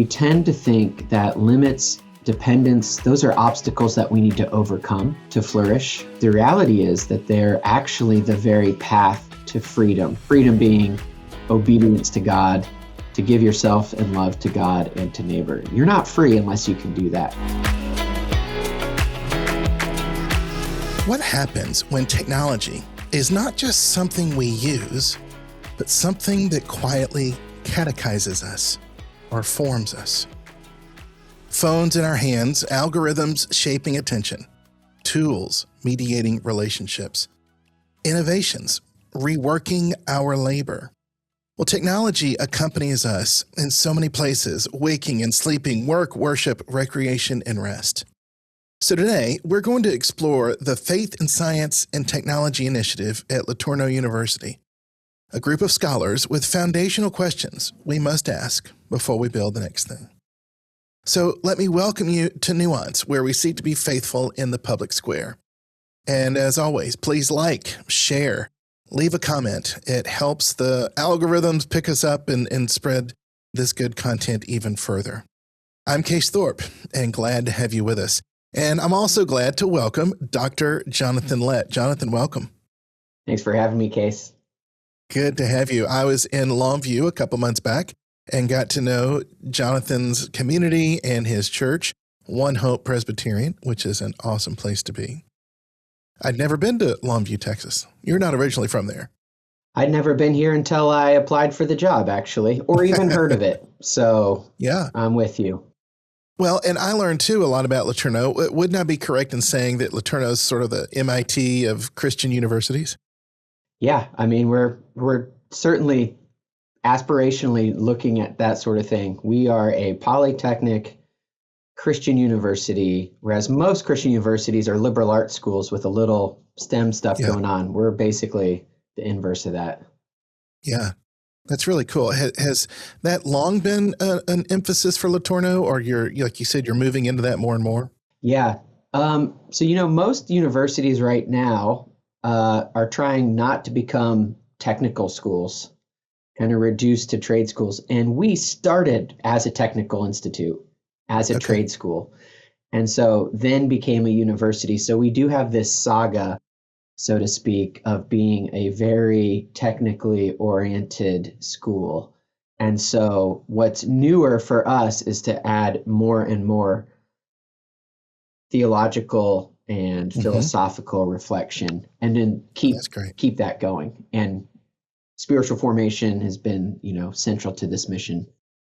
we tend to think that limits, dependence, those are obstacles that we need to overcome to flourish. The reality is that they're actually the very path to freedom. Freedom being obedience to God, to give yourself and love to God and to neighbor. You're not free unless you can do that. What happens when technology is not just something we use, but something that quietly catechizes us or forms us? Phones in our hands, algorithms shaping attention, tools mediating relationships, innovations reworking our labor. Well, technology accompanies us in so many places, waking and sleeping, work, worship, recreation, and rest. So today, we're going to explore the Faith in Science and Technology Initiative at LeTourneau University, a group of scholars with foundational questions we must ask before we build the next thing. So let me welcome you to Nuance, where we seek to be faithful in the public square. And as always, please like, share, leave a comment. It helps the algorithms pick us up and spread this good content even further. I'm Case Thorp, and glad to have you with us. And I'm also glad to welcome Dr. Jonathan Lett. Jonathan, welcome. Thanks for having me, Case. Good to have you. I was in Longview a couple months back and got to know Jonathan's community and his church, One Hope Presbyterian, which is an awesome place to be. I'd never been to Longview, Texas. You're not originally from there. I'd never been here until I applied for the job, actually, or even heard of it. So yeah, I'm with you. Well, and I learned too a lot about LeTourneau. Wouldn't I be correct in saying that LeTourneau is sort of the MIT of Christian universities? Yeah, I mean, we're certainly aspirationally looking at that sort of thing. We are a Polytechnic Christian university, whereas most Christian universities are liberal arts schools with a little STEM stuff going on. We're basically the inverse of that. Yeah. That's really cool. Has that long been an emphasis for LeTourneau, or like you said, you're moving into that more and more? Yeah. So, most universities right now are trying not to become technical schools, kind of reduced to trade schools. And we started as a technical institute, as a trade school, and so then became a university. So we do have this saga, so to speak, of being a very technically oriented school. And so what's newer for us is to add more and more theological and philosophical reflection, and then keep that going. And spiritual formation has been, central to this mission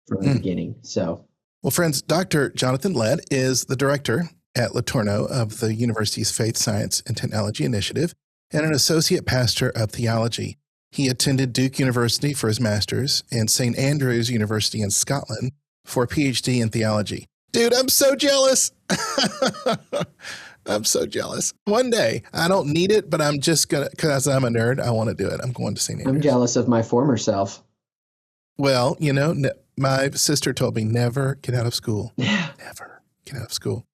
from the beginning. So, well, friends, Dr. Jonathan Lett is the director at LeTourneau of the university's Faith, Science, and Technology Initiative, and an associate pastor of theology. He attended Duke University for his master's and St. Andrews University in Scotland for a PhD in theology. Dude, I'm so jealous. I'm so jealous. One day, I don't need it, but I'm just going to, because I'm a nerd, I want to do it. I'm going to St. Andrews. I'm jealous of my former self. Well, my sister told me never get out of school. Never get out of school.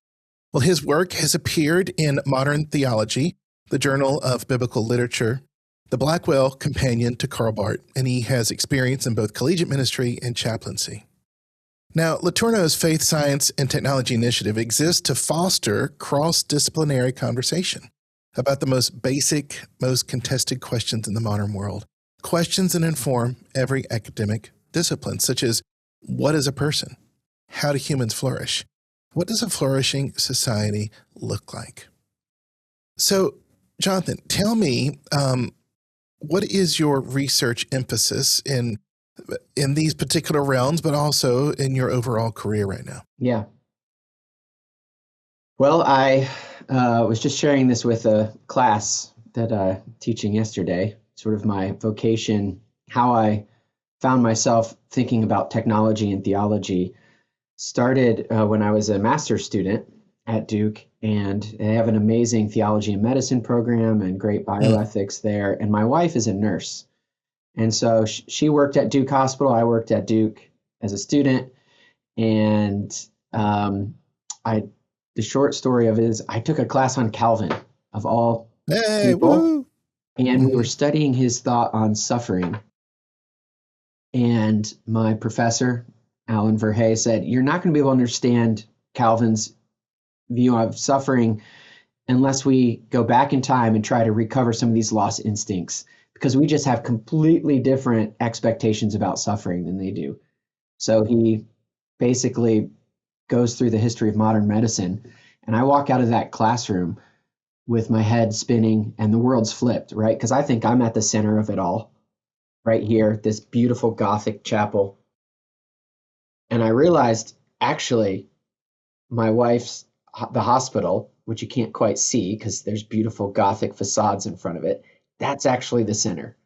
Well, his work has appeared in Modern Theology, the Journal of Biblical Literature, the Blackwell Companion to Karl Barth, and he has experience in both collegiate ministry and chaplaincy. Now, LeTourneau's Faith, Science, and Technology Initiative exists to foster cross-disciplinary conversation about the most basic, most contested questions in the modern world, questions that inform every academic discipline, such as, what is a person? How do humans flourish? What does a flourishing society look like? So, Jonathan, tell me, what is your research emphasis in these particular realms, but also in your overall career right now? Yeah. Well, I was just sharing this with a class that I'm teaching yesterday, sort of my vocation, how I found myself thinking about technology and theology. Started when I was a master's student at Duke, and they have an amazing theology and medicine program and great bioethics there. And my wife is a nurse. And so she worked at Duke Hospital. I worked at Duke as a student. And the short story of it is I took a class on Calvin, of all people. Woo. And we were studying his thought on suffering. And my professor, Alan Verhey, said, you're not going to be able to understand Calvin's view of suffering unless we go back in time and try to recover some of these lost instincts, because we just have completely different expectations about suffering than they do. So he basically goes through the history of modern medicine, and I walk out of that classroom with my head spinning and the world's flipped, right? Because I think I'm at the center of it all, right here, this beautiful Gothic chapel. And I realized, actually, my wife's, the hospital, which you can't quite see because there's beautiful Gothic facades in front of it, that's actually the center.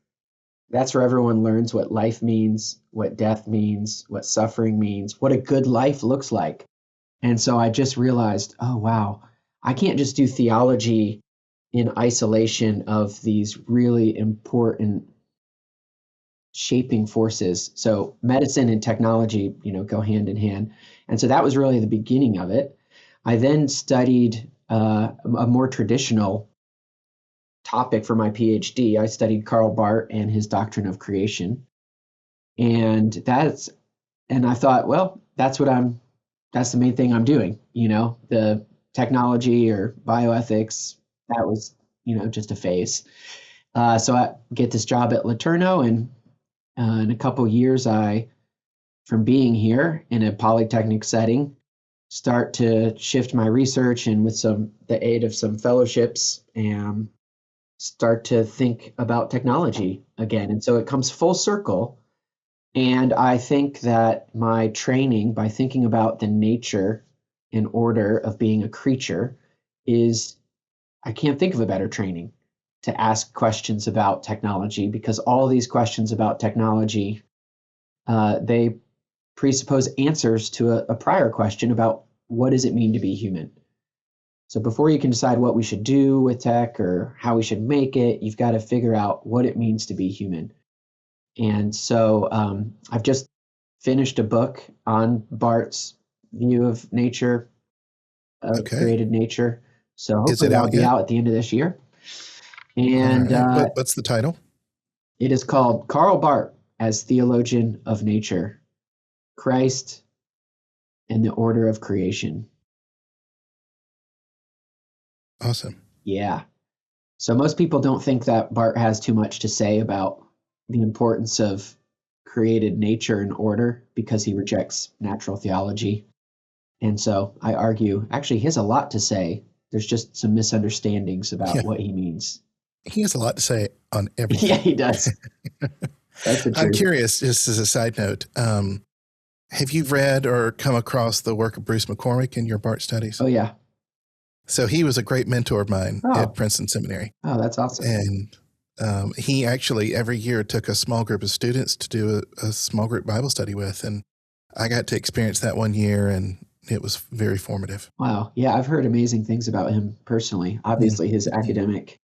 That's where everyone learns what life means, what death means, what suffering means, what a good life looks like. And so I just realized, oh, wow, I can't just do theology in isolation of these really important shaping forces. So medicine and technology, go hand in hand. And so that was really the beginning of it. I then studied a more traditional topic for my PhD. I studied Karl Barth and his doctrine of creation. And I thought, well, that's the main thing I'm doing. The technology or bioethics, that was, just a phase. So I get this job at LeTourneau, and in a couple of years, from being here in a Polytechnic setting, start to shift my research, and with the aid of some fellowships, and start to think about technology again. And so it comes full circle. And I think that my training, by thinking about the nature and order of being a creature, I can't think of a better training to ask questions about technology, because all these questions about technology, they presuppose answers to a prior question about what does it mean to be human. So before you can decide what we should do with tech or how we should make it, you've got to figure out what it means to be human. And so I've just finished a book on Barth's view of nature, of created nature. So hopefully that'll be out at the end of this year. And right. What's the title? It is called Karl Barth as Theologian of Nature, Christ and the Order of Creation. Awesome. Yeah. So most people don't think that Barth has too much to say about the importance of created nature and order, because he rejects natural theology. And so I argue, actually, he has a lot to say. There's just some misunderstandings about what he means. He has a lot to say on everything. Yeah, he does. That's the truth. I'm curious, just as a side note, have you read or come across the work of Bruce McCormick in your Barth studies? Oh, yeah. So he was a great mentor of mine at Princeton Seminary. Oh, that's awesome. And he actually every year took a small group of students to do a small group Bible study with. And I got to experience that one year, and it was very formative. Wow. Yeah, I've heard amazing things about him personally. Obviously, his academic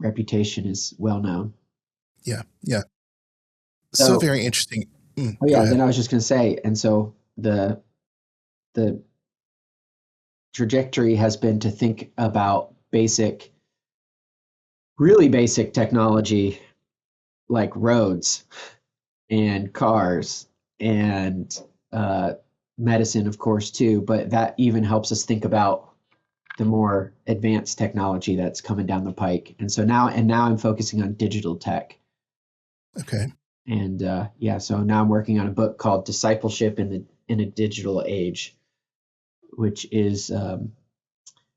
reputation is well known. Yeah, yeah. So very interesting. Then I was just going to say, and so the trajectory has been to think about really basic technology like roads and cars and medicine, of course, too. But that even helps us think about the more advanced technology that's coming down the pike. And so now I'm focusing on digital tech. Okay. And so now I'm working on a book called Discipleship in a Digital Age, which is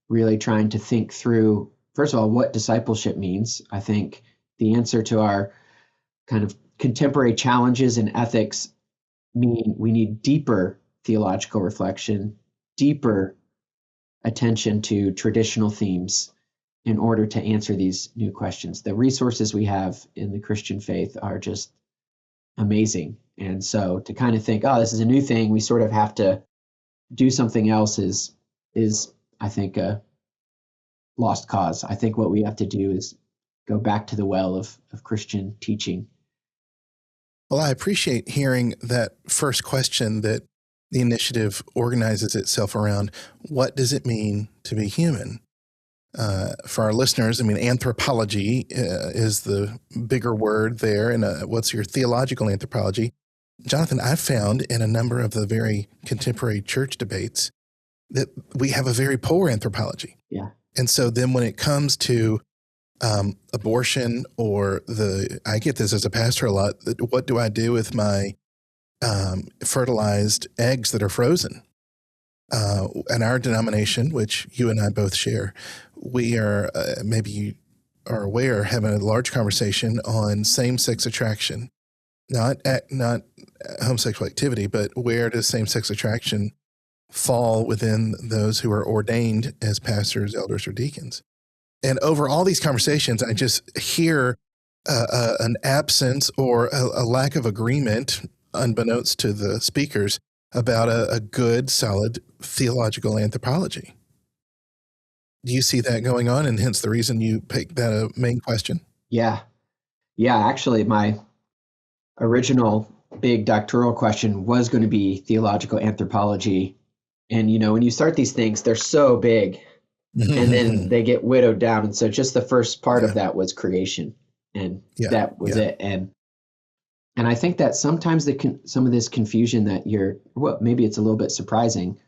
really trying to think through, first of all, what discipleship means. I think the answer to our kind of contemporary challenges in ethics mean we need deeper theological reflection, deeper attention to traditional themes in order to answer these new questions. The resources we have in the Christian faith are just amazing. And so to kind of think, oh, this is a new thing, we sort of have to do something else is I think a lost cause. I think what we have to do is go back to the well of Christian teaching. Well, I appreciate hearing that first question that the initiative organizes itself around. What does it mean to be human? For our listeners, I mean, anthropology is the bigger word there. And what's your theological anthropology? Jonathan, I've found in a number of the very contemporary church debates that we have a very poor anthropology. Yeah. And so then when it comes to abortion or I get this as a pastor a lot, what do I do with my fertilized eggs that are frozen? In our denomination, which you and I both share, we are, maybe you are aware, having a large conversation on same-sex attraction, not homosexual activity, but where does same-sex attraction fall within those who are ordained as pastors, elders, or deacons? And over all these conversations, I just hear an absence or a lack of agreement, unbeknownst to the speakers, about a good, solid theological anthropology. Do you see that going on, and hence the reason you picked that a main question? Yeah. Actually, my original big doctoral question was going to be theological anthropology. And, when you start these things, they're so big and then they get widowed down. And so just the first part of that was creation, and that was it. And I think that sometimes some of this confusion that maybe it's a little bit surprising,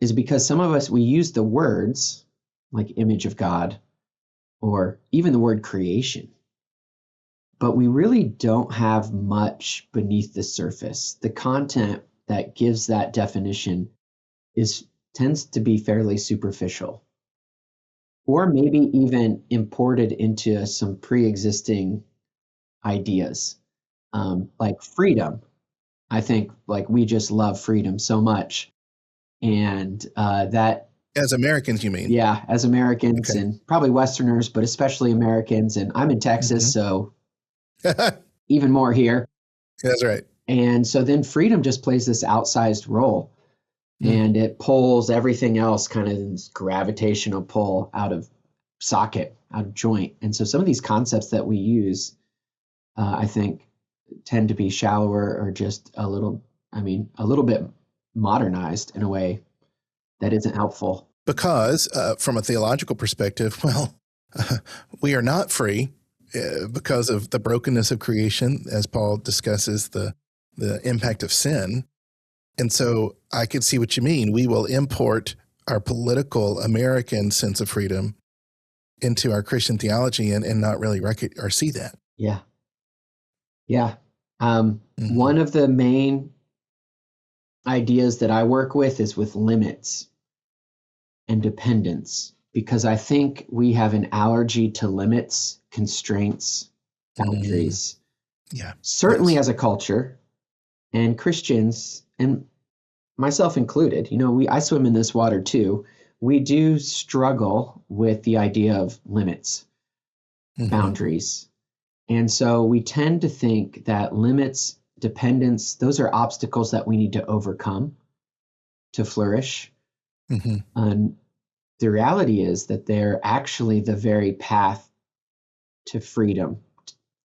is because some of us, we use the words like image of God or even the word creation, but we really don't have much beneath the surface. The content that gives that definition tends to be fairly superficial, or maybe even imported into some pre-existing ideas, like freedom. I think we just love freedom so much, and that. As Americans, you mean? Yeah, as Americans, okay. And probably Westerners, but especially Americans. And I'm in Texas, so even more here. That's right. And so then freedom just plays this outsized role, and it pulls everything else, kind of this gravitational pull out of socket, out of joint. And so some of these concepts that we use, I think, tend to be shallower or just a little bit modernized in a way that isn't helpful. Because from a theological perspective, we are not free because of the brokenness of creation, as Paul discusses the impact of sin. And so I could see what you mean. We will import our political American sense of freedom into our Christian theology and not really or see that. Yeah. One of the main ideas that I work with is with limits and dependence, because I think we have an allergy to limits, constraints, boundaries. Yeah. Certainly as a culture, and Christians, and myself included, I swim in this water too. We do struggle with the idea of limits, boundaries. And so we tend to think that limits, dependence, those are obstacles that we need to overcome to flourish. And the reality is that they're actually the very path to freedom.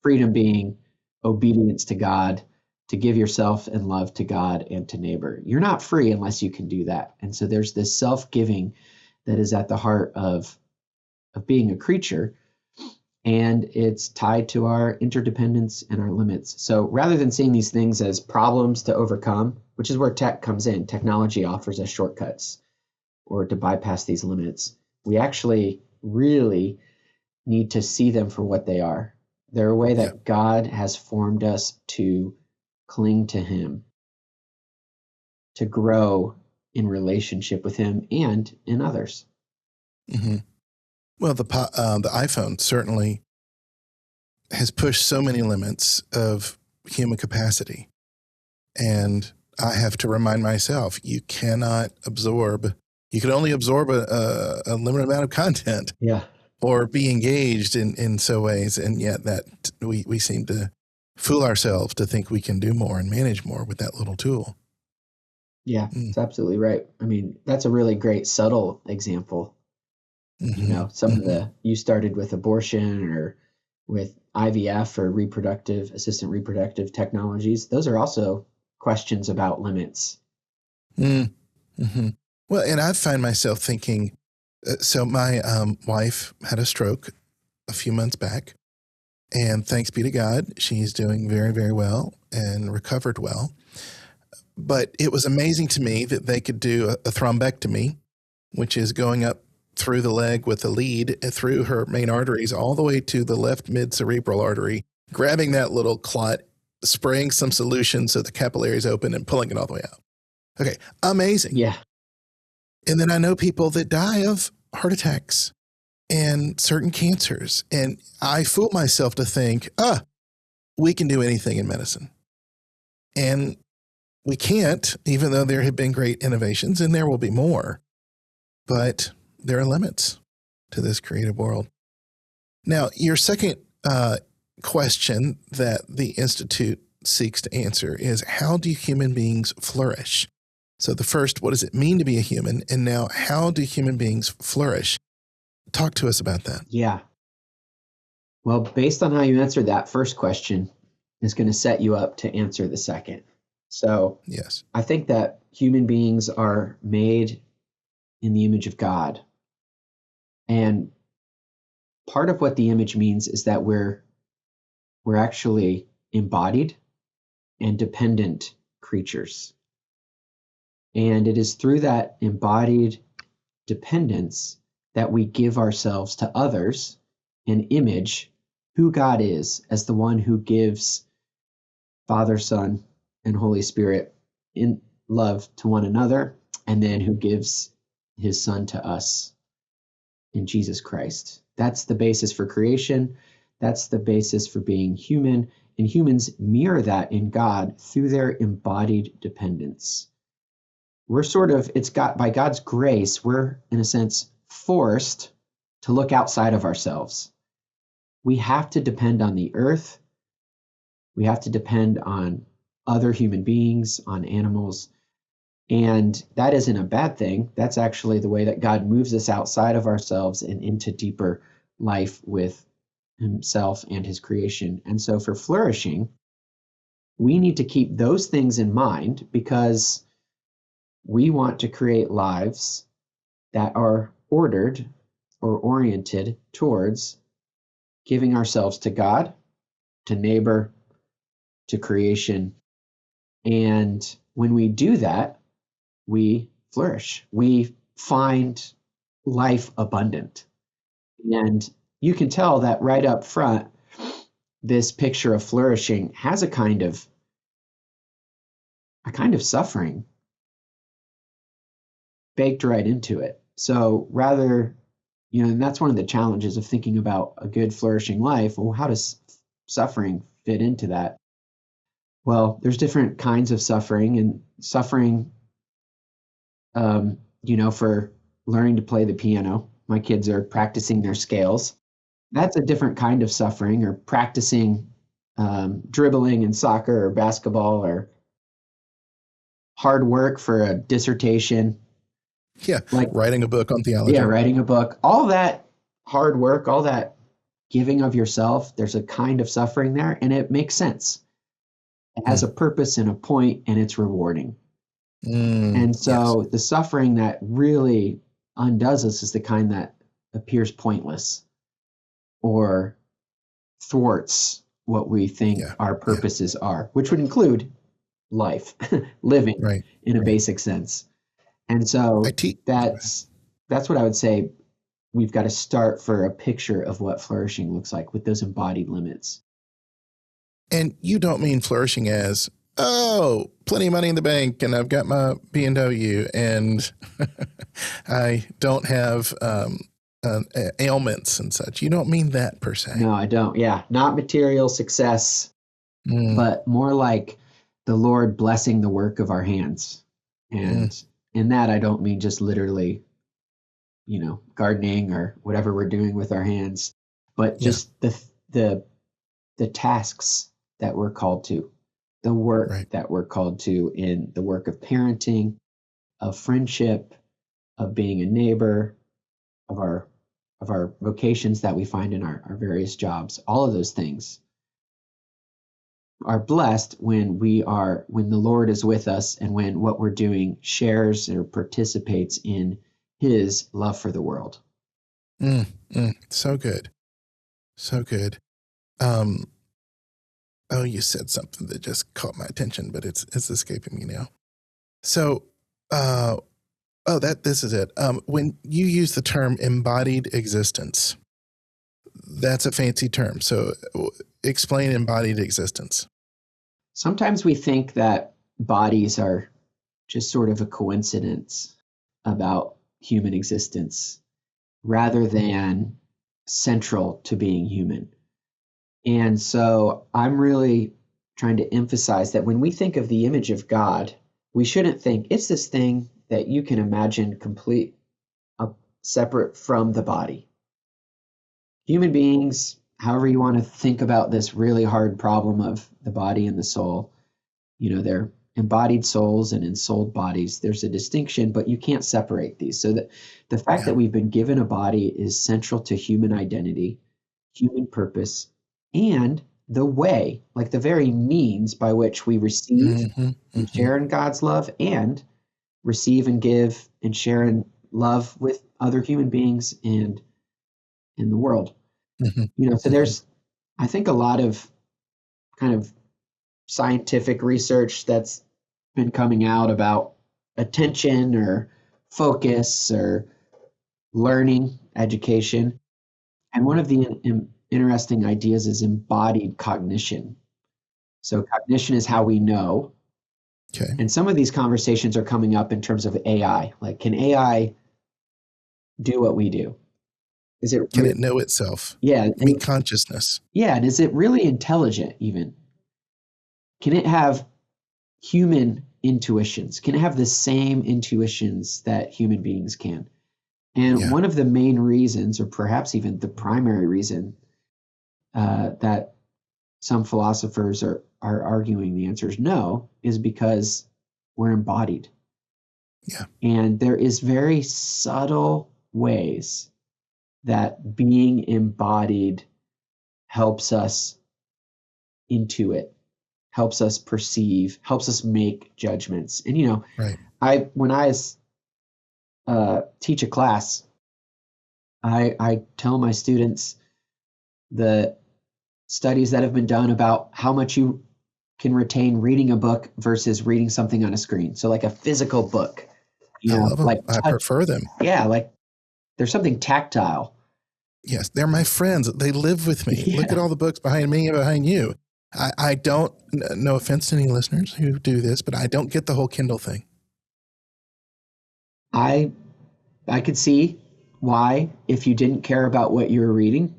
Freedom being obedience to God, to give yourself in love to God and to neighbor. You're not free unless you can do that. And so there's this self-giving that is at the heart of being a creature, and it's tied to our interdependence and our limits. So rather than seeing these things as problems to overcome, which is where tech comes in, technology offers us shortcuts or to bypass these limits, we actually really need to see them for what they are. They're a way that God has formed us to cling to him, to grow in relationship with him and in others. Well, the iPhone certainly has pushed so many limits of human capacity. And I have to remind myself, you can only absorb a limited amount of content. Yeah. Or be engaged in so ways. And yet that we seem to fool ourselves to think we can do more and manage more with that little tool. Yeah, that's absolutely right. I mean, that's a really great subtle example. Some of you started with abortion or with IVF or assistant reproductive technologies. Those are also questions about limits. Well, and I find myself thinking, so my wife had a stroke a few months back, and thanks be to God, she's doing very, very well. and recovered well. But it was amazing to me that they could do a thrombectomy, which is going up through the leg with a lead through her main arteries all the way to the left mid-cerebral artery, grabbing that little clot, spraying some solution so the capillaries open and pulling it all the way out. Okay, amazing. Yeah. And then I know people that die of heart attacks and certain cancers. And I fool myself to think, we can do anything in medicine. And we can't, even though there have been great innovations, and there will be more. But there are limits to this creative world. Now, your second question that the Institute seeks to answer is, how do human beings flourish? So the first, what does it mean to be a human? And now, how do human beings flourish? Talk to us about that. Yeah. Well, based on how you answered that first question is going to set you up to answer the second. So yes, I think that human beings are made in the image of God. And part of what the image means is that we're actually embodied and dependent creatures. And it is through that embodied dependence that we give ourselves to others and image who God is as the one who gives Father, Son, and Holy Spirit in love to one another, and then who gives his Son to us in Jesus Christ. That's the basis for creation. That's the basis for being human. And humans mirror that in God through their embodied dependence. We're by God's grace, we're in a sense forced to look outside of ourselves. We have to depend on the earth. We have to depend on other human beings, on animals. And that isn't a bad thing. That's actually the way that God moves us outside of ourselves and into deeper life with himself and his creation. And so for flourishing, we need to keep those things in mind because we want to create lives that are ordered or oriented towards giving ourselves to God, to neighbor, to creation. And when we do that, we flourish. We find life abundant. And you can tell that right up front, this picture of flourishing has a kind of suffering baked right into it. So rather, and that's one of the challenges of thinking about a good flourishing life. Well, how does suffering fit into that? Well, there's different kinds of suffering, and suffering, for learning to play the piano. My kids are practicing their scales. That's a different kind of suffering, or practicing dribbling in soccer or basketball, or hard work for a dissertation. Yeah, like writing a book on theology. Yeah, writing a book. All that hard work, all that giving of yourself, there's a kind of suffering there, and it makes sense. It has a purpose and a point, and it's rewarding. And so the suffering that really undoes us is the kind that appears pointless or thwarts what we think our purposes are, which would include life, living in a basic sense. And so that's what I would say. We've got to start for a picture of what flourishing looks like with those embodied limits. And you don't mean flourishing as, plenty of money in the bank and I've got my BMW and I don't have ailments and such. You don't mean that per se. No, I don't. Yeah, not material success, but more like the Lord blessing the work of our hands. And in that, I don't mean just literally, gardening or whatever we're doing with our hands, but just the tasks that we're called to, the work that we're called to in the work of parenting, of friendship, of being a neighbor, of our vocations that we find in our various jobs. All of those things are blessed when the Lord is with us and when what we're doing shares or participates in his love for the world. So good. So good. Oh, you said something that just caught my attention, but it's escaping me now. So, this is it. When you use the term embodied existence, that's a fancy term. So explain embodied existence. Sometimes we think that bodies are just sort of a coincidence about human existence rather than central to being human. And so I'm really trying to emphasize that when we think of the image of God, we shouldn't think it's this thing that you can imagine complete, separate from the body. Human beings, however you want to think about this really hard problem of the body and the soul, they're embodied souls and ensouled bodies. There's a distinction, but you can't separate these. So that the fact that we've been given a body is central to human identity, human purpose, and the way, like the very means by which we receive and share in God's love and receive and give and share in love with other human beings and in the world. So there's, I think, a lot of kind of scientific research that's been coming out about attention or focus or learning, education. And one of the interesting ideas is embodied cognition. So cognition is how we know. Okay. And some of these conversations are coming up in terms of AI. Like, can AI do what we do? Can it know itself? Yeah. Be consciousness. Yeah. And is it really intelligent even? Can it have human intuitions? Can it have the same intuitions that human beings can? And one of the main reasons, or perhaps even the primary reason, that some philosophers are arguing the answer is no, is because we're embodied. Yeah. And there is very subtle ways that being embodied helps us intuit, helps us perceive, helps us make judgments. And, right. when I teach a class, I tell my students the studies that have been done about how much you can retain reading a book versus reading something on a screen. So like a physical book. I love them. Like I prefer them. Yeah, like there's something tactile. Yes, they're my friends. They live with me. Yeah. Look at all the books behind me and behind you. I don't, no offense to any listeners who do this, but I don't get the whole Kindle thing. I could see why, if you didn't care about what you were reading.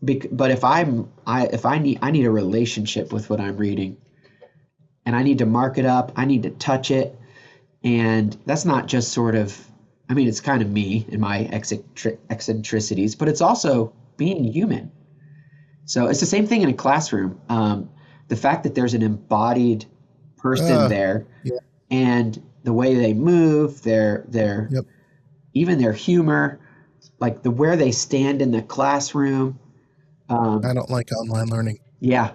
But if I need a relationship with what I'm reading, and I need to mark it up, I need to touch it, and that's not just sort of, it's kind of me and my eccentricities, but it's also being human. So it's the same thing in a classroom. The fact that there's an embodied person there, and the way they move, their even their humor, like where they stand in the classroom. I don't like online learning. Yeah.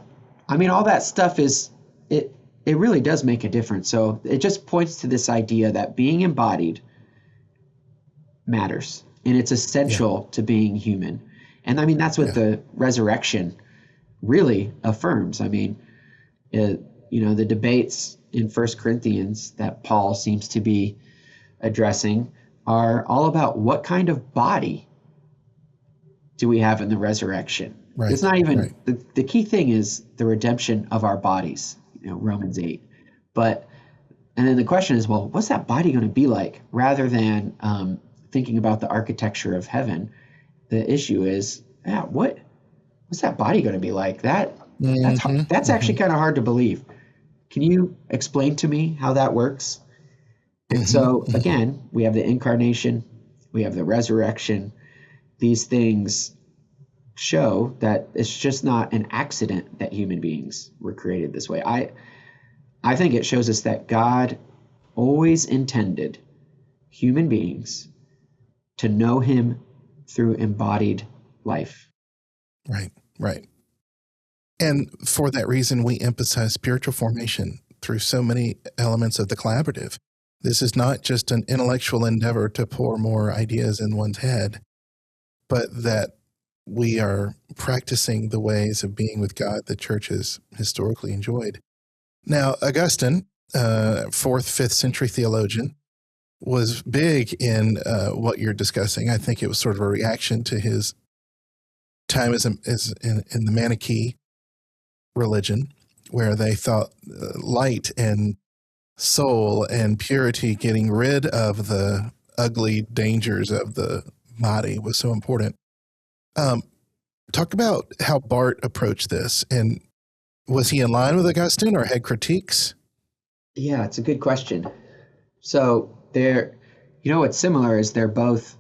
All that stuff it really does make a difference. So it just points to this idea that being embodied matters, and it's essential to being human. And that's what the resurrection really affirms. The debates in 1 Corinthians that Paul seems to be addressing are all about what kind of body do we have in the resurrection. Right. It's not even the key thing is the redemption of our bodies, Romans 8. And then the question is, well, what's that body going to be like? Rather than thinking about the architecture of heaven, the issue is, what's that body going to be like? That's actually kind of hard to believe. Can you explain to me how that works? And so again, we have the incarnation, we have the resurrection. These things show that it's just not an accident that human beings were created this way. I think it shows us that God always intended human beings to know him through embodied life. Right. And for that reason, we emphasize spiritual formation through so many elements of the collaborative. This is not just an intellectual endeavor to pour more ideas in one's head, but that we are practicing the ways of being with God the church has historically enjoyed. Now, Augustine, 4th, 5th century theologian, was big in what you're discussing. I think it was sort of a reaction to his time as in the Manichae religion, where they thought light and soul and purity, getting rid of the ugly dangers of the body, was so important. Talk about how Barth approached this, and was he in line with Augustine or had critiques? Yeah, it's a good question. So what's similar is they're both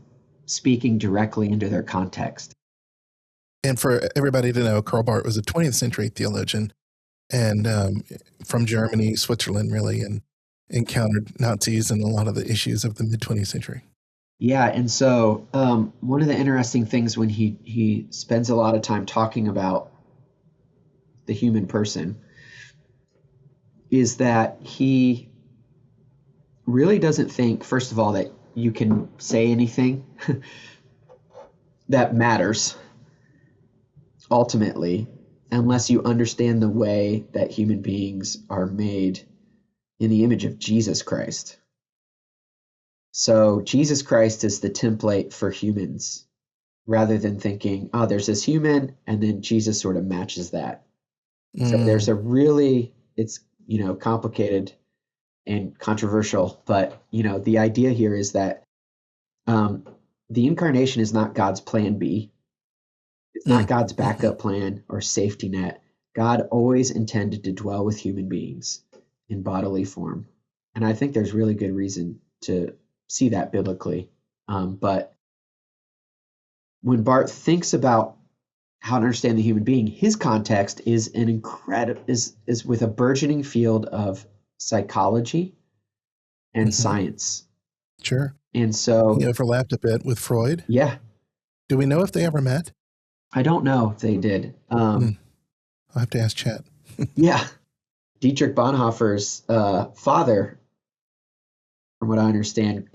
speaking directly into their context. And for everybody to know, Karl Barth was a 20th century theologian and from Germany, Switzerland, really, and encountered Nazis and a lot of the issues of the mid-20th century. Yeah, and so one of the interesting things when he spends a lot of time talking about the human person is that he really doesn't think, first of all, that you can say anything that matters ultimately unless you understand the way that human beings are made in the image of Jesus Christ. So Jesus Christ is the template for humans, rather than thinking, oh, there's this human, and then Jesus sort of matches that. So there's it's, complicated and controversial, but, the idea here is that the incarnation is not God's plan B. It's not God's backup plan or safety net. God always intended to dwell with human beings in bodily form. And I think there's really good reason to see that biblically. But when Barth thinks about how to understand the human being, his context is is with a burgeoning field of psychology and science. Sure. And so he overlapped a bit with Freud. Yeah. Do we know if they ever met? I don't know if they did. I'll have to ask Chat. Yeah. Dietrich Bonhoeffer's father, from what I understand,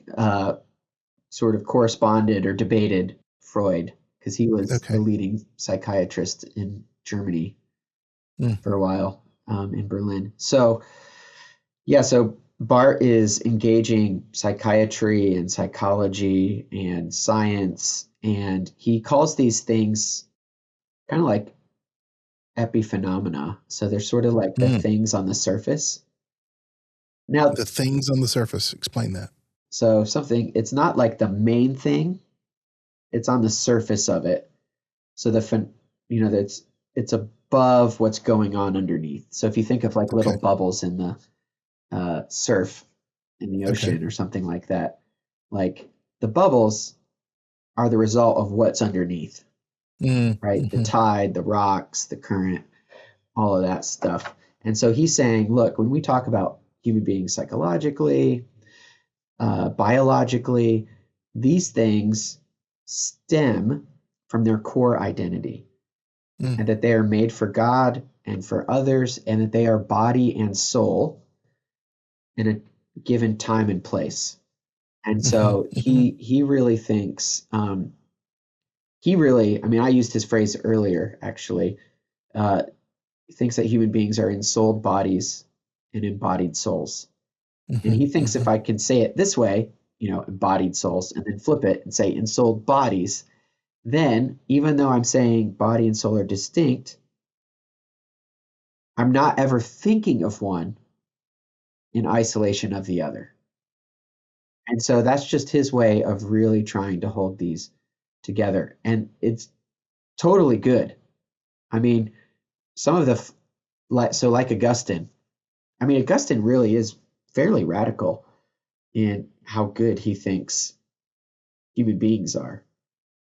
sort of corresponded or debated Freud, because he was the leading psychiatrist in Germany for a while, in Berlin. So Barth is engaging psychiatry and psychology and science, and he calls these things kind of like epiphenomena. So they're sort of like the things on the surface. Now, the things on the surface, explain that. So it's not like the main thing, it's on the surface of it. So it's above what's going on underneath. So if you think of like little bubbles in the surf in the ocean or something like that, like the bubbles are the result of what's underneath, right? The tide, the rocks, the current, all of that stuff. And so he's saying, look, when we talk about human beings psychologically, biologically, these things stem from their core identity, and that they are made for God and for others, and that they are body and soul in a given time and place. And so he really thinks, I used his phrase earlier, actually, he thinks that human beings are ensouled bodies and embodied souls. And he thinks if I can say it this way, embodied souls, and then flip it and say ensouled bodies, then even though I'm saying body and soul are distinct, I'm not ever thinking of one in isolation of the other. And so that's just his way of really trying to hold these together. And it's totally good. I mean, some of like Augustine, Augustine really is fairly radical in how good he thinks human beings are.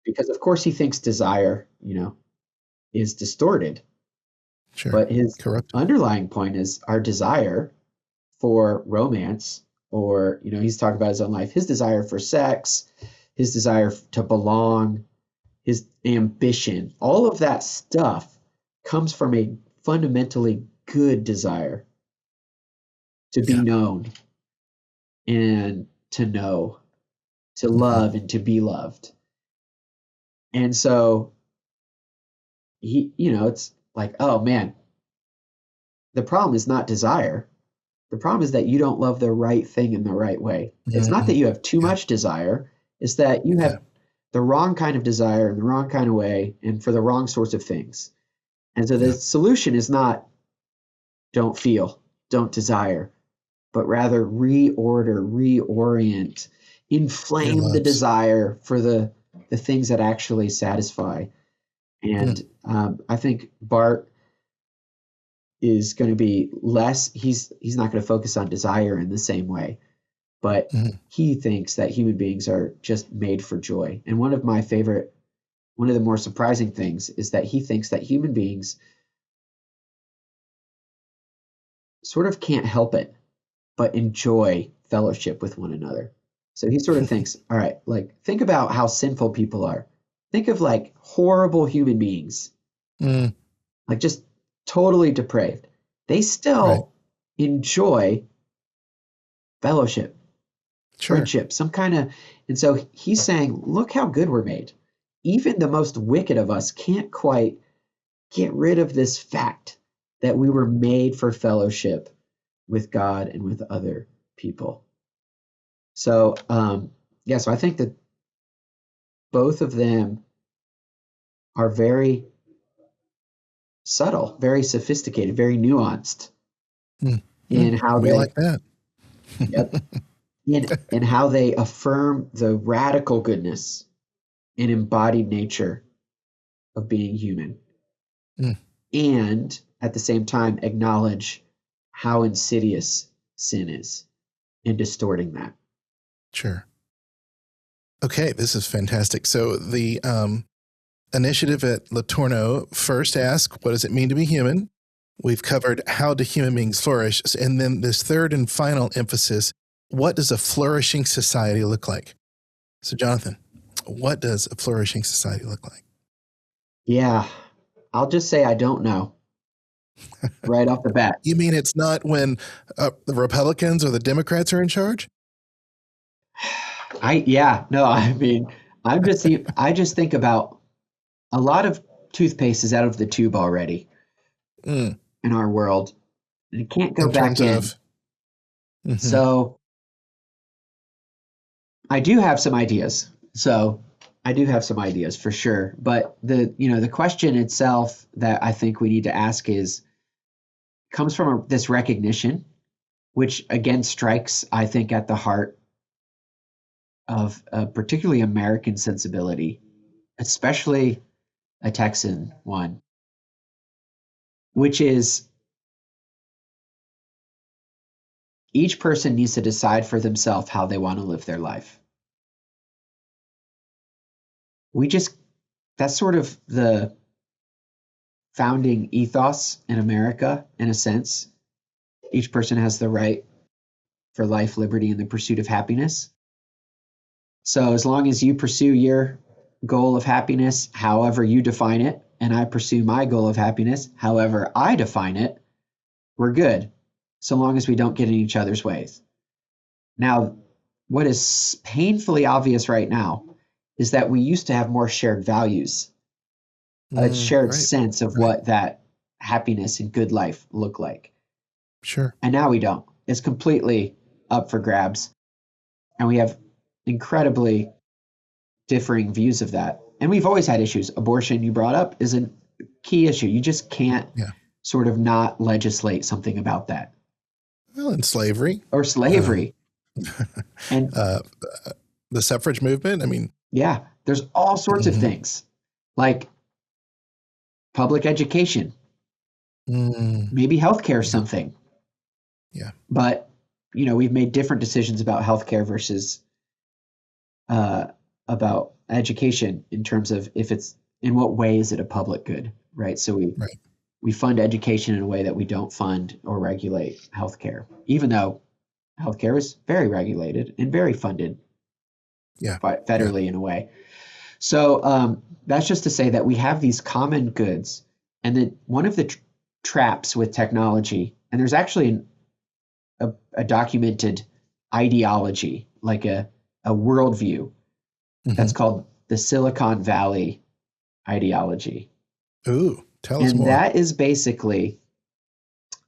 Because of course he thinks desire, is distorted. Sure. But his corrupted. Underlying point is our desire for romance, or, he's talking about his own life, his desire for sex, his desire to belong, his ambition, all of that stuff comes from a fundamentally good desire to be known and to know, to love and to be loved. And so it's like, oh man, the problem is not desire. The problem is that you don't love the right thing in the right way. It's not that you have too Yeah. much desire, it's that you Yeah. have the wrong kind of desire in the wrong kind of way and for the wrong sorts of things. And so the Yeah. solution is not don't feel, don't desire, but rather reorder, reorient, Dear inflame the loves. desire for the things that actually satisfy. Mm. And I think Barth is going to be less. He's not going to focus on desire in the same way, but Mhm. he thinks that human beings are just made for joy. And one of the more surprising things is that he thinks that human beings sort of can't help it but enjoy fellowship with one another. So he sort of thinks, all right, like think about how sinful people are. Think of like horrible human beings, Mm. like just totally depraved. They Right. still enjoy fellowship, Sure. friendship, some kind of. And so he's saying, look how good we're made. Even the most wicked of us can't quite get rid of this fact that we were made for fellowship with God and with other people. So, so I think that both of them are very subtle, very sophisticated, very nuanced Mm. Mm. in how We they, like that. yep, in how they affirm the radical goodness and embodied nature of being human, Mm. and at the same time acknowledge how insidious sin is in distorting that. Sure. Okay, this is fantastic. So the initiative at LeTourneau first asks, what does it mean to be human? We've covered how do human beings flourish? And then this third and final emphasis, what does a flourishing society look like? So Jonathan, what does a flourishing society look like? Yeah, I'll just say I don't know right off the bat. You mean it's not when the Republicans or the Democrats are in charge? I mean, I just think about a lot of toothpaste is out of the tube already Mm. in our world, and it can't go In back terms in. of, mhm. So I do have some ideas. So I do have some ideas for sure. But the question itself that I think we need to ask is comes from this recognition, which again strikes, I think, at the heart of a particularly American sensibility, especially a Texan one, which is each person needs to decide for themselves how they want to live their life. That's sort of the founding ethos in America, in a sense. Each person has the right for life, liberty, and the pursuit of happiness. So as long as you pursue your goal of happiness, however you define it, and I pursue my goal of happiness, however I define it, we're good, so long as we don't get in each other's ways. Now, what is painfully obvious right now is that we used to have more shared values, a shared Right. sense of Right. what that happiness and good life look like. Sure. And now we don't. It's completely up for grabs. And we have incredibly differing views of that. And we've always had issues. Abortion, you brought up, is a key issue. You just can't Yeah. sort of not legislate something about that. Well, and slavery. Or slavery. And uh, the suffrage movement. I mean, yeah, there's all sorts of mhm. things like public education, maybe healthcare or Yeah. something. Yeah. But, we've made different decisions about healthcare versus about education in terms of in what way is it a public good, right? So Right. we fund education in a way that we don't fund or regulate healthcare, even though healthcare is very regulated and very funded Yeah. federally in a way. So that's just to say that we have these common goods, and then one of the traps with technology, and there's actually a documented ideology, like a worldview Mhm. that's called the Silicon Valley ideology. Ooh, tell us And more. that is basically,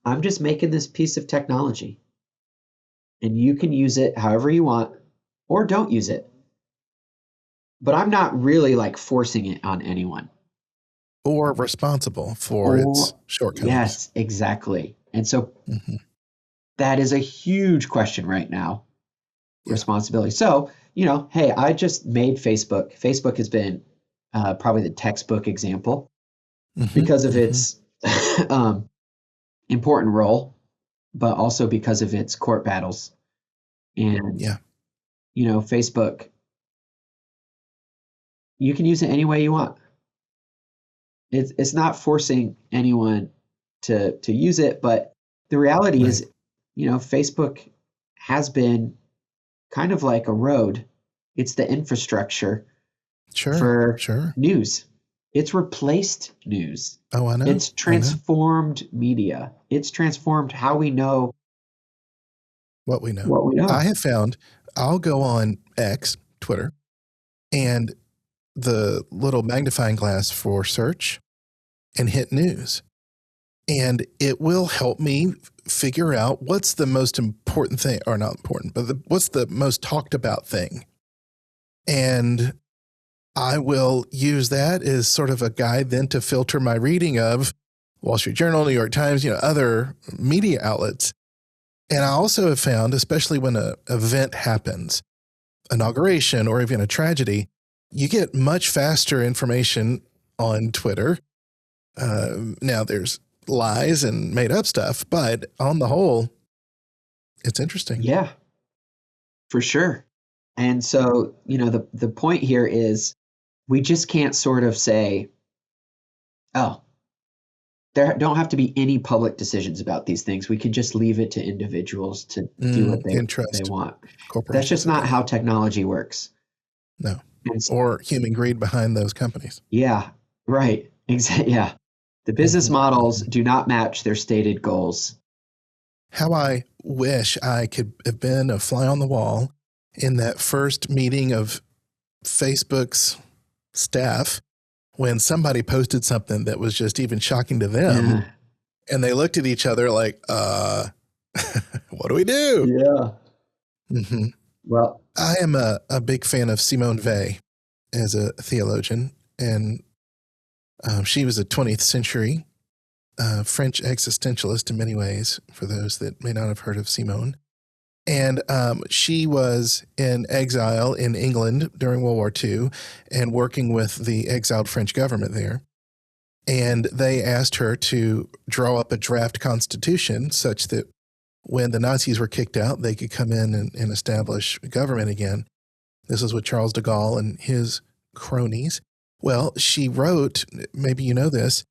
I'm just making this piece of technology and you can use it however you want or don't use it. But I'm not really like forcing it on anyone. Or responsible for its Or, shortcomings. yes, exactly. And so Hmm. that is a huge question right now, Yeah. responsibility. So, hey, I just made Facebook. Facebook has been probably the textbook example Hmm. because of Hmm. its um, important role, but also because of its court battles. And, Yeah. Facebook, you can use it any way you want. It's not forcing anyone to use it, but the reality Right. is, Facebook has been kind of like a road. It's the infrastructure Sure. for Sure. news. It's replaced news. Oh, I know. It's I know transformed media. It's transformed how we know what we know. what we I know. have found I'll go on X, Twitter, and the little magnifying glass for search and hit news. And it will help me figure out what's the most important thing, or not important, but what's the most talked about thing. And I will use that as sort of a guide then to filter my reading of Wall Street Journal, New York Times, other media outlets. And I also have found, especially when an event happens, inauguration or even a tragedy, you get much faster information on Twitter. Now there's lies and made up stuff, but on the whole, it's interesting. Yeah, for sure. And so, the point here is we just can't sort of say, oh, there don't have to be any public decisions about these things. We can just leave it to individuals to do what they Interest want. That's corporations just to do not that. how technology works. No. And Or human greed behind those companies. yeah, right. Exactly. Yeah. The business Mm-hmm, models mm-hmm. do not match their stated goals. How I wish I could have been a fly on the wall in that first meeting of Facebook's staff when somebody posted something that was just even shocking to them. Yeah. And they looked at each other like, what do we do? Yeah. Mm-hmm. Well, I am a big fan of Simone Weil as a theologian. And she was a 20th century French existentialist in many ways, for those that may not have heard of Simone. And she was in exile in England during World War II and working with the exiled French government there. And they asked her to draw up a draft constitution such that when the Nazis were kicked out, they could come in and establish government again. This was with Charles de Gaulle and his cronies. Well, she wrote, maybe you know this,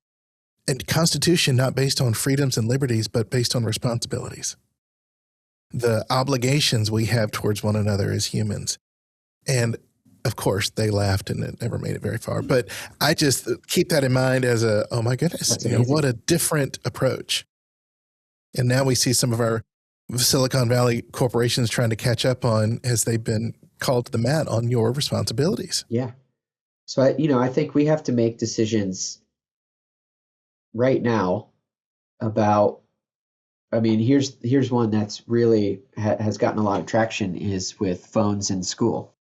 a constitution not based on freedoms and liberties, but based on responsibilities. The obligations we have towards one another as humans. And of course, they laughed and it never made it very far. But I just keep that in mind as oh my goodness, that's amazing. What a different approach. And now we see some of our Silicon Valley corporations trying to catch up on as they've been called to the mat on your responsibilities. Yeah. So, I think we have to make decisions right now about, here's one that's really has gotten a lot of traction is with phones in school,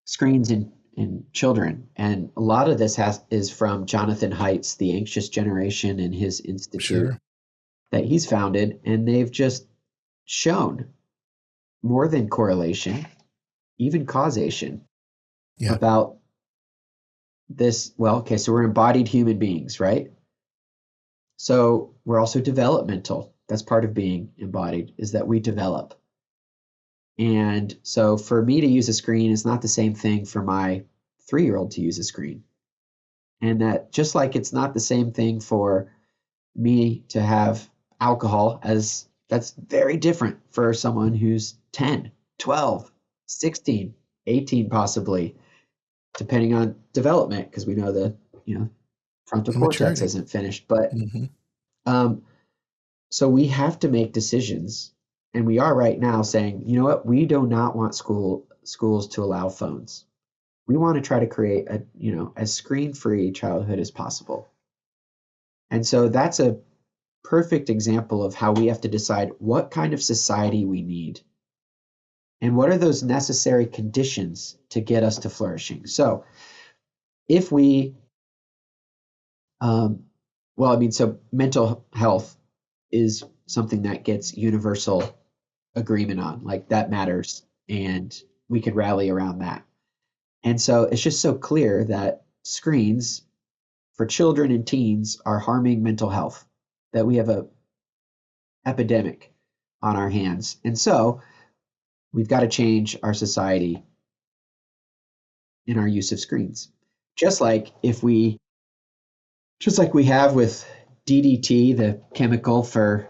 screens in children. And a lot of this is from Jonathan Haidt's The Anxious Generation and his institute that he's founded. And they've just shown more than correlation, even causation about this. Well, okay, so we're embodied human beings, right? So we're also developmental. That's part of being embodied, is that we develop. And so for me to use a screen is not the same thing for my 3-year-old to use a screen. And that just like it's not the same thing for me to have alcohol, as that's very different for someone who's 10, 12, 16, 18 possibly, depending on development, because we know the frontal cortex isn't finished. But so we have to make decisions, and we are right now saying, you know what, we do not want schools to allow phones. We want to try to create a as screen-free childhood as possible. And so that's a perfect example of how we have to decide what kind of society we need and what are those necessary conditions to get us to flourishing. So if we, so mental health is something that gets universal agreement on, like that matters, and we could rally around that. And so it's just so clear that screens for children and teens are harming mental health, that we have a epidemic on our hands. And so we've got to change our society in our use of screens. Just like we have with DDT, the chemical for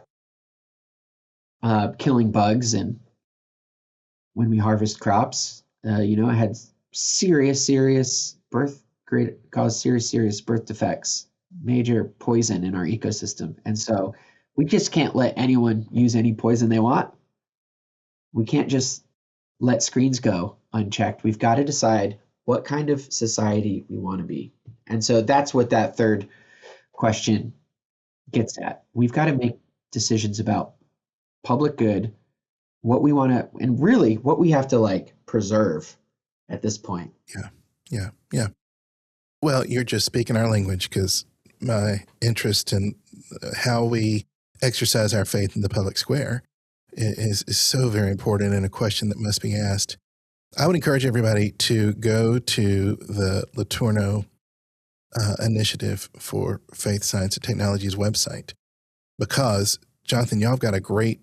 killing bugs, and when we harvest crops, it had serious birth defects, major poison in our ecosystem. And so we just can't let anyone use any poison they want. We can't just let screens go unchecked. We've got to decide what kind of society we want to be. And so that's what that third question gets at. We've got to make decisions about public good, what we want to, and really what we have to preserve at this point. Yeah. Well, you're just speaking our language, because my interest in how we exercise our faith in the public square is so very important, and a question that must be asked. I would encourage everybody to go to the LeTourneau Initiative for Faith, Science, and Technology's website, because, Jonathan, y'all have got a great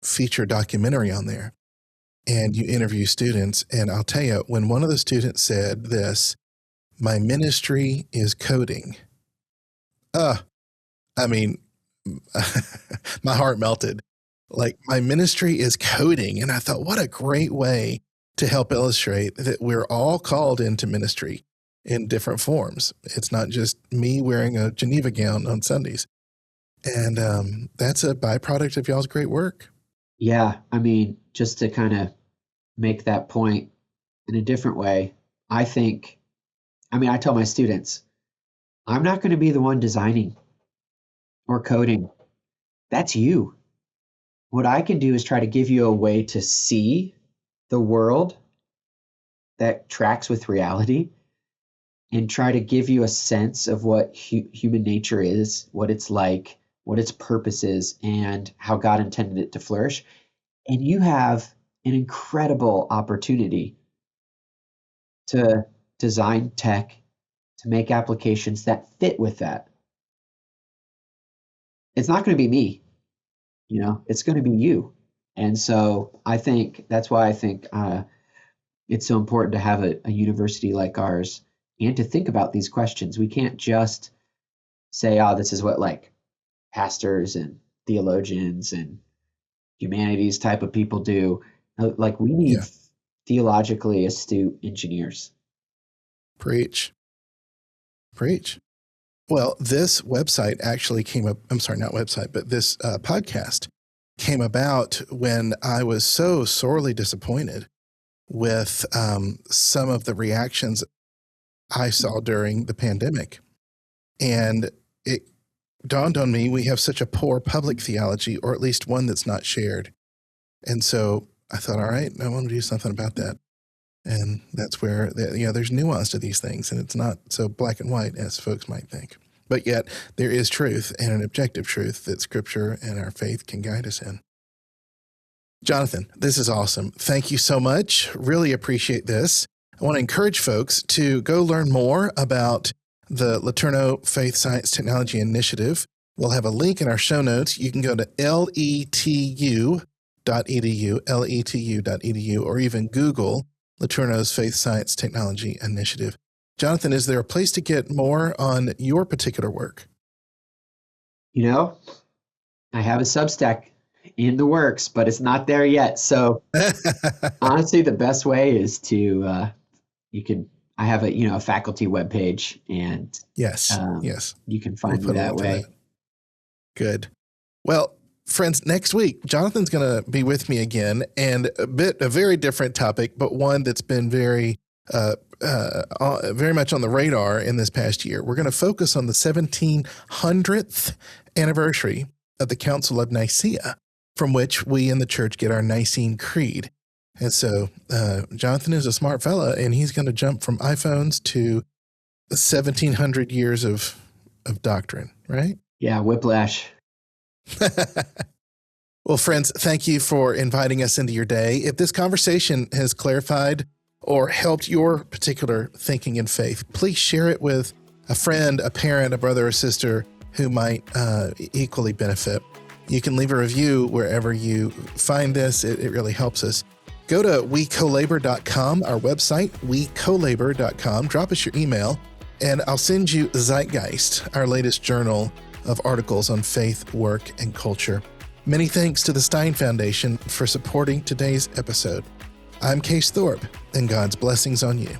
feature documentary on there, and you interview students. And I'll tell you, when one of the students said this, "My ministry is coding," my heart melted. Like, my ministry is coding. And I thought, what a great way to help illustrate that we're all called into ministry in different forms. It's not just me wearing a Geneva gown on Sundays. And that's a byproduct of y'all's great work. Yeah. Just to kind of make that point in a different way, I tell my students, I'm not going to be the one designing or coding. That's you. What I can do is try to give you a way to see the world that tracks with reality, and try to give you a sense of what human nature is, what it's like, what its purpose is, and how God intended it to flourish. And you have an incredible opportunity to design tech, to make applications that fit with that. It's not going to be me, it's going to be you. And so that's why I think it's so important to have a university like ours and to think about these questions. We can't just say, this is what pastors and theologians and humanities type of people do. We need theologically astute engineers. Preach. Well, this website actually came up, this podcast came about when I was so sorely disappointed with some of the reactions I saw during the pandemic. And it dawned on me, we have such a poor public theology, or at least one that's not shared. And so I thought, all right, I want to do something about that. And that's where, there's nuance to these things, and it's not so black and white as folks might think. But yet there is truth, and an objective truth that Scripture and our faith can guide us in. Jonathan, this is awesome. Thank you so much. Really appreciate this. I want to encourage folks to go learn more about the LeTourneau Faith, Science, Technology Initiative. We'll have a link in our show notes. You can go to letu.edu, or even Google LeTourneau's Faith, Science, Technology Initiative. Jonathan, is there a place to get more on your particular work? I have a Substack in the works, but it's not there yet. So honestly, the best way is to, I have a faculty webpage, and yes, you can find me that way. Good. Well, friends, next week, Jonathan's going to be with me again, and a very different topic, but one that's been very very much on the radar in this past year. We're going to focus on the 1700th anniversary of the Council of Nicaea, from which we in the church get our Nicene Creed. And so Jonathan is a smart fella, and he's going to jump from iPhones to 1,700 years of doctrine, right? Yeah, whiplash. Well, friends, thank you for inviting us into your day. If this conversation has clarified or helped your particular thinking and faith, please share it with a friend, a parent, a brother or sister who might equally benefit. You can leave a review wherever you find this. It really helps us. Go to wecolabor.com, our website, wecolabor.com. Drop us your email, and I'll send you Zeitgeist, our latest journal of articles on faith, work, and culture. Many thanks to the Stein Foundation for supporting today's episode. I'm Case Thorp, and God's blessings on you.